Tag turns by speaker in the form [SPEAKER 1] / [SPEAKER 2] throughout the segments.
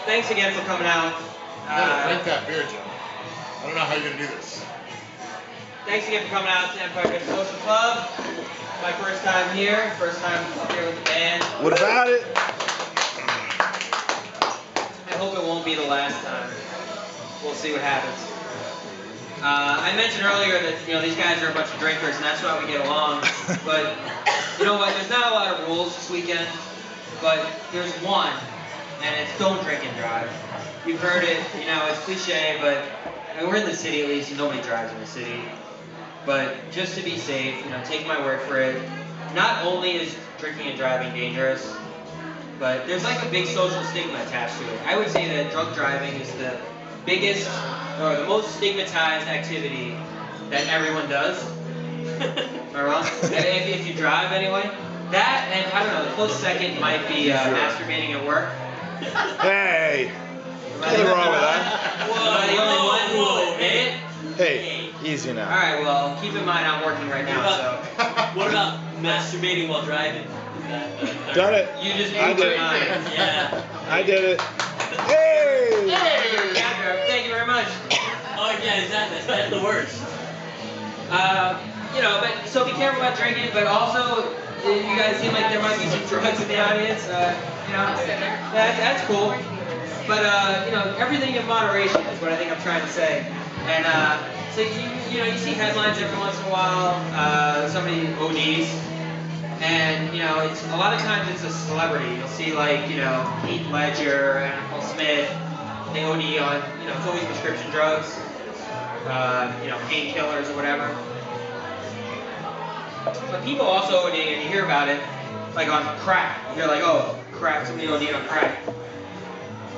[SPEAKER 1] thanks again for coming out.
[SPEAKER 2] Drink that beer, Joe. I don't know how you're going to do this.
[SPEAKER 1] Thanks again for coming out to Empire Good Social Club. My first time here, first time up here with the band.
[SPEAKER 3] What about it?
[SPEAKER 1] I hope it won't be the last time. We'll see what happens. I mentioned earlier that these guys are a bunch of drinkers, and that's why we get along. But you know what? There's not a lot of rules this weekend, but there's one, and it's don't drink and drive. You've heard it. It's cliche, but we're in the city at least, and nobody drives in the city. But just to be safe, take my word for it. Not only is drinking and driving dangerous, but there's like a big social stigma attached to it. I would say that drunk driving is the biggest or the most stigmatized activity that everyone does. Am I wrong? If you drive anyway. That and I don't know, the close second might be masturbating at work.
[SPEAKER 3] Hey! Nothing wrong with that.
[SPEAKER 1] Am I the only one who will admit it?
[SPEAKER 3] Hey, easy now.
[SPEAKER 1] Alright, well, keep in mind I'm working right now, so.
[SPEAKER 4] What about masturbating while driving?
[SPEAKER 3] Done it.
[SPEAKER 1] You just
[SPEAKER 3] I did it.
[SPEAKER 4] Yeah.
[SPEAKER 3] I did it. Hey!
[SPEAKER 1] Thank you very much.
[SPEAKER 4] Oh yeah, that's the worst.
[SPEAKER 1] But so be careful about drinking, but also you guys seem like there might be some drugs in the audience. That's cool. But everything in moderation is what I think I'm trying to say. And so you see headlines every once in a while. Somebody ODs, and it's a lot of times it's a celebrity. You'll see like Heath Ledger and Nicole Smith. They OD on it's always prescription drugs, painkillers or whatever. But people also OD, and you hear about it like on crack. You're like, oh, crack, somebody OD'd on crack.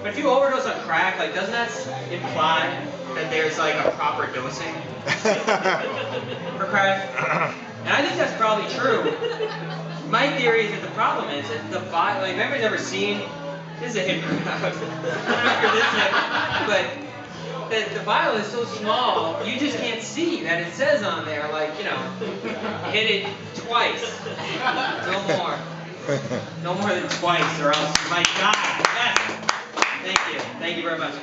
[SPEAKER 1] But if you overdose on crack, like, doesn't that imply that there's like a proper dosing for crack? And I think that's probably true. My theory is that the problem is that the vial, like, if anybody's ever seen, this is a hip crowd. I don't know if you're this hip, but the vial is so small, you just can't see that it says on there, like, hit it twice. No more. No more than twice, or else you might die. Yes. Thank you very much.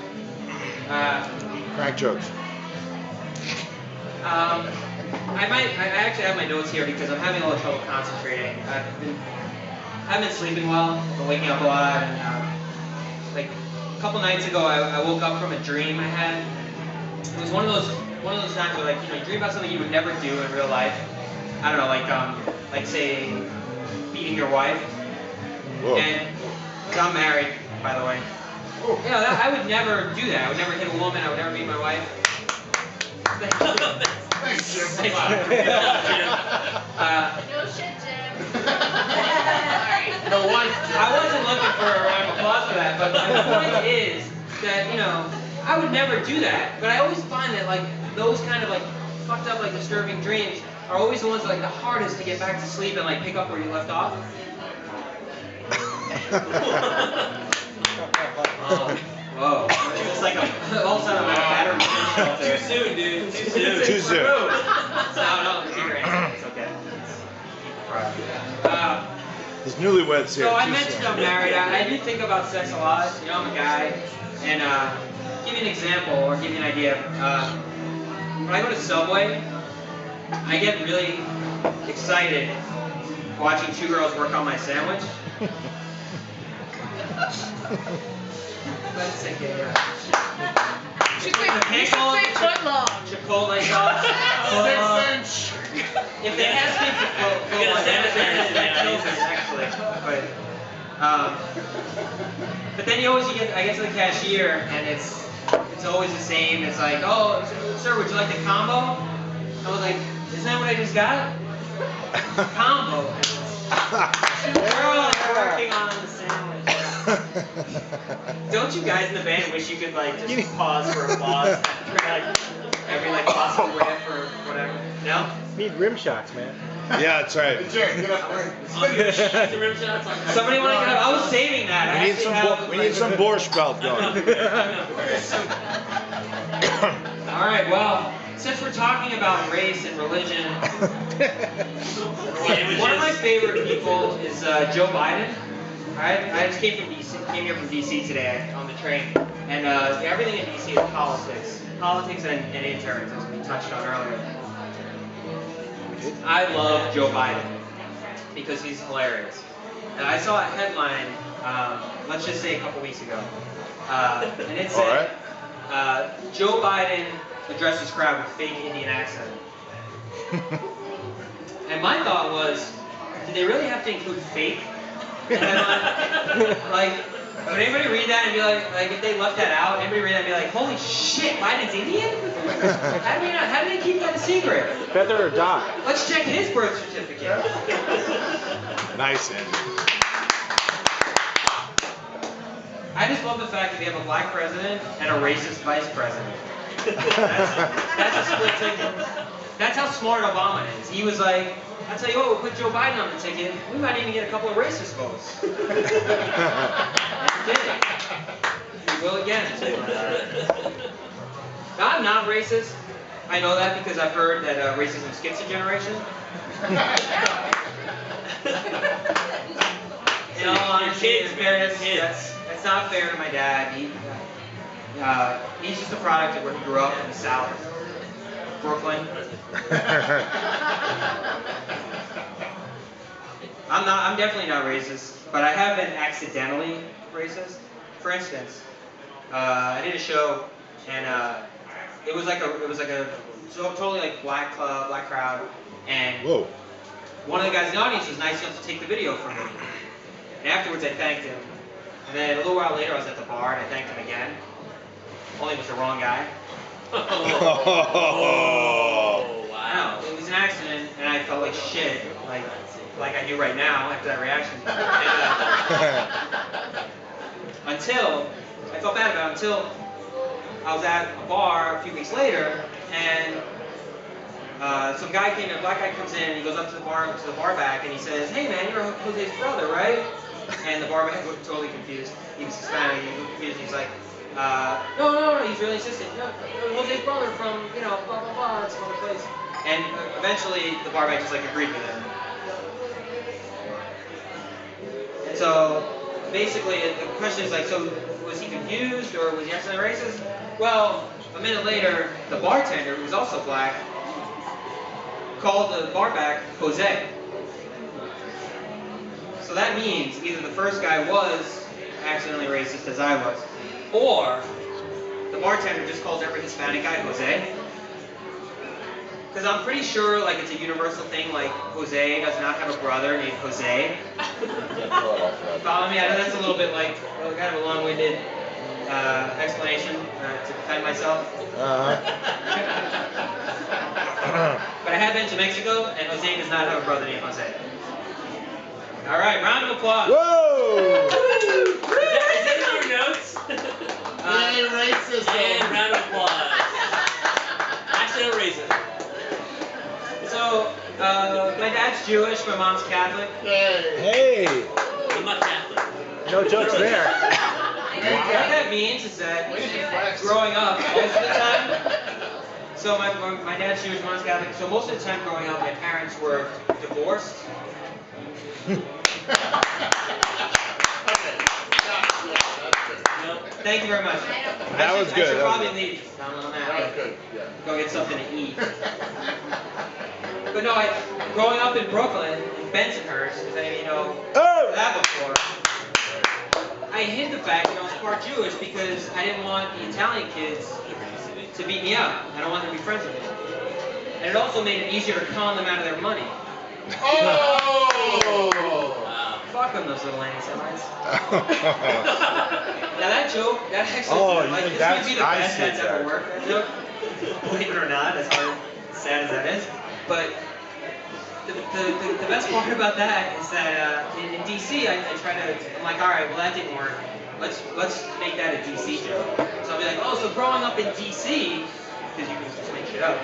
[SPEAKER 3] Crack jokes.
[SPEAKER 1] I actually have my notes here because I'm having a little trouble concentrating. I've been sleeping well, been waking up a lot, and like a couple nights ago, I woke up from a dream I had. It was one of those times where like you dream about something you would never do in real life. I don't know, like say beating your wife.
[SPEAKER 3] Whoa.
[SPEAKER 1] And I'm married, by the way. I would never do that. I would never hit a woman. I would never beat my wife.
[SPEAKER 2] Thanks, Jim.
[SPEAKER 1] Thank you.
[SPEAKER 5] No shit, Jim.
[SPEAKER 2] No wife, Jim.
[SPEAKER 1] I wasn't looking for a round of applause for that, but the point is that, I would never do that. But I always find that, like, those kind of, like, fucked up, like, disturbing dreams are always the ones that, like, the hardest to get back to sleep and, like, pick up where you left off. Whoa. It's like all of a sudden I'm at a battery.
[SPEAKER 4] Too soon, dude. Too soon.
[SPEAKER 3] Too soon.
[SPEAKER 1] No, it's okay.
[SPEAKER 3] There's newlyweds here.
[SPEAKER 1] So I mentioned I'm married. I do think about sex a lot. I'm a guy. And give you an example or give you an idea. When I go to Subway, I get really excited watching two girls work on my sandwich. Let's say
[SPEAKER 5] You should say foot long.
[SPEAKER 1] Chipotle sauce.
[SPEAKER 2] 6 inch.
[SPEAKER 1] If they ask me to that kills us actually. But then I get to the cashier and it's always the same. It's like, oh, sir, would you like the combo? I was like, isn't that what I just got? Combo. Girl is working on the sandwich. Don't you guys in the band wish you could like just pause for applause every like possible riff or whatever? No?
[SPEAKER 6] Need rim shots, man.
[SPEAKER 3] Yeah, that's right.
[SPEAKER 2] Jim, get up.
[SPEAKER 4] The rim shots on
[SPEAKER 1] Somebody want to get up? I was saving that.
[SPEAKER 3] We need some borscht belt going.
[SPEAKER 1] All right, well, since we're talking about race and religion, one of my favorite people is Joe Biden. I just came here from DC today on the train, and everything in DC is politics and interns, as we touched on earlier. I love Joe Biden because he's hilarious. And I saw a headline, let's just say a couple weeks ago, and it said, Joe Biden addresses crowd with fake Indian accent. And my thought was, did they really have to include fake? And then, like, would anybody read that and be like if they left that out, anybody read that and be like, holy shit, Biden's Indian? How did they keep that a secret?
[SPEAKER 3] Feather or dot?
[SPEAKER 1] Let's check his birth certificate.
[SPEAKER 3] Nice, Andy.
[SPEAKER 1] I just love the fact that we have a black president and a racist vice president. That's a split ticket. That's how smart Obama is. He was like, I'll tell you what, we'll put Joe Biden on the ticket. We might even get a couple of racist votes. And he did. He will again. Now, I'm not racist. I know that because I've heard that racism skips a generation. In all honesty, that's not fair to my dad. He's just a product of where he grew up in the South, Brooklyn. I'm definitely not racist, but I have been accidentally racist. For instance, I did a show, and it was like a totally like black club, black crowd, and one of the guys in the audience was nice enough to take the video from me. And afterwards, I thanked him. And then a little while later, I was at the bar and I thanked him again. Only it was the wrong guy.
[SPEAKER 3] Oh,
[SPEAKER 1] wow. It was an accident, and I felt like shit, like I do right now after that reaction. And, until I felt bad about it until I was at a bar a few weeks later, and some guy came in, a black guy comes in, and he goes up to the bar back, and he says, "Hey man, you're Jose's brother, right?" And the bar back looked totally confused. He was Hispanic. He looked confused. He's like, no, he's really insistent. No, Jose's brother from, blah, blah, blah, it's from the place. And eventually, the bar back just, agreed with him. And so, basically, the question is, so, was he confused, or was he accidentally racist? Well, a minute later, the bartender, who was also black, called the bar back Jose. So that means either the first guy was accidentally racist, as I was, or the bartender just calls every Hispanic guy Jose. Because I'm pretty sure it's a universal thing, Jose does not have a brother named Jose. You follow me? I know that's a little bit kind of a long-winded explanation to defend myself. But I have been to Mexico, and Jose does not have a brother named Jose. All right, round of applause.
[SPEAKER 3] Whoa!
[SPEAKER 4] Is that in your notes?
[SPEAKER 2] Yay, racism!
[SPEAKER 4] And round of applause. Accidental racism.
[SPEAKER 1] So, my dad's Jewish, my mom's Catholic.
[SPEAKER 2] Yay!
[SPEAKER 3] Hey!
[SPEAKER 4] I'm not Catholic.
[SPEAKER 3] No jokes there.
[SPEAKER 1] What that means is that growing up, most of the time, so my dad's Jewish, mom's Catholic, so most of the time growing up, my parents were divorced. Thank you very much.
[SPEAKER 3] That was good.
[SPEAKER 1] I should probably leave. On that.
[SPEAKER 2] That was good, yeah.
[SPEAKER 1] Go get something to eat. But no, growing up in Brooklyn, in Bensonhurst, if any of you know that before, I hid the fact that I was part Jewish because I didn't want the Italian kids to beat me up. I don't want them to be friends with me. And it also made it easier to con them out of their money.
[SPEAKER 2] Oh!
[SPEAKER 1] Fuck them, those little anti-Semites. Now that joke, that actually, this might be the best that's ever worked, that joke. Believe it or not, as sad as that is. But the best part about that is that in DC, I'm like, all right, well that didn't work. Let's make that a DC joke. So I'll be like, so growing up in DC, because you can just make shit up,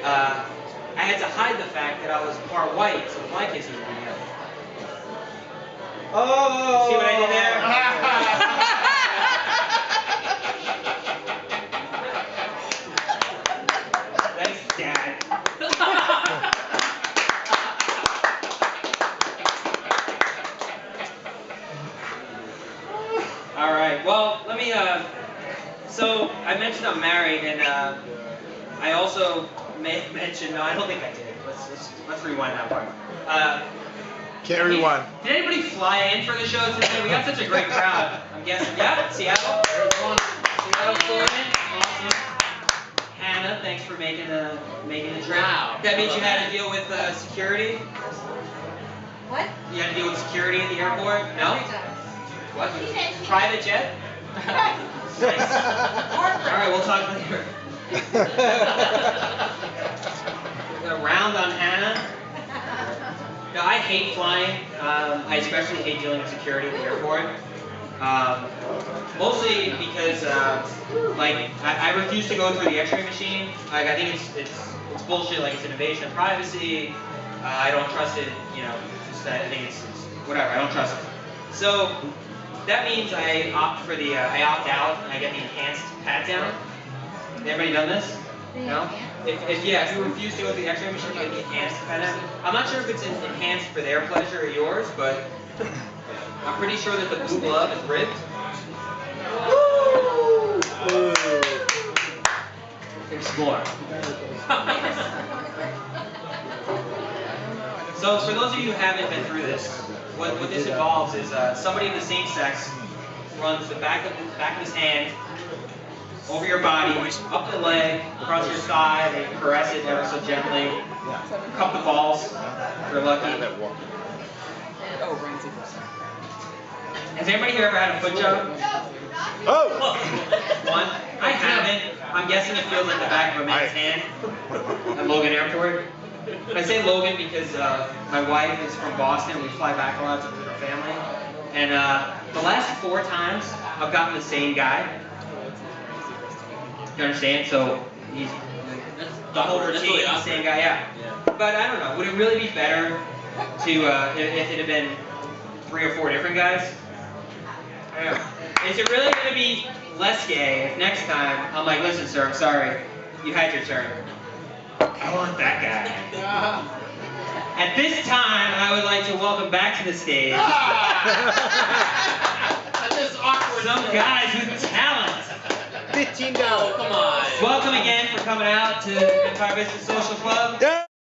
[SPEAKER 1] I had to hide the fact that I was part white, so the black kids would beat me up. Oh! See what I did there? Thanks, Dad. me, so I mentioned I'm married, and I also may have mentioned, no, I don't think I did. Let's rewind that part.
[SPEAKER 3] Can't rewind.
[SPEAKER 1] Did anybody fly in for the show today? We got such a great crowd. I'm guessing, yeah, Seattle. Seattle flew in. Awesome. Hannah, thanks for making the trip.
[SPEAKER 4] Wow.
[SPEAKER 1] That means you had to deal with security?
[SPEAKER 5] What?
[SPEAKER 1] You had to deal with security at the airport? No?
[SPEAKER 5] Every time.
[SPEAKER 1] What? Private jet? Nice. Alright, we'll talk later. A round on Hannah. No, I hate flying. I especially hate dealing with security at the airport. Mostly because, like, I refuse to go through the X-ray machine. Like, I think it's bullshit. Like, it's an invasion of privacy. I don't trust it. You know, just I think it's whatever. I don't trust it. So that means I opt out and I get the enhanced pat down. Everybody done this? No? If you refuse to go through the X-ray machine, you get the enhanced pat down. I'm not sure if it's enhanced for their pleasure or yours, but I'm pretty sure that the blue glove is ribbed.
[SPEAKER 3] Ooh.
[SPEAKER 1] Explore. So for those of you who haven't been through this, what this involves is somebody of the same sex runs the back of his hand over your body, up the leg, across your thigh, they caress it ever so gently, cup the balls, if you're lucky. Has anybody here ever had a foot job?
[SPEAKER 3] Oh!
[SPEAKER 1] One? I haven't. I'm guessing it feels like the back of a man's hand at Logan Airport. I say Logan because my wife is from Boston. We fly back a lot to visit her family. And the last 4 times, I've gotten the same guy. You understand? So he's the whole routine, the same guy, yeah. But I don't know. Would it really be better to if it had been 3 or 4 different guys? I don't know. Is it really going to be less gay if next time I'm like, listen, sir, I'm sorry, you had your turn. I want that guy. At this time, I would like to welcome back to the stage some guys with talent.
[SPEAKER 3] $15.
[SPEAKER 4] Oh, come on.
[SPEAKER 1] Welcome again for coming out to Empire Vista Social Club.
[SPEAKER 3] Yeah.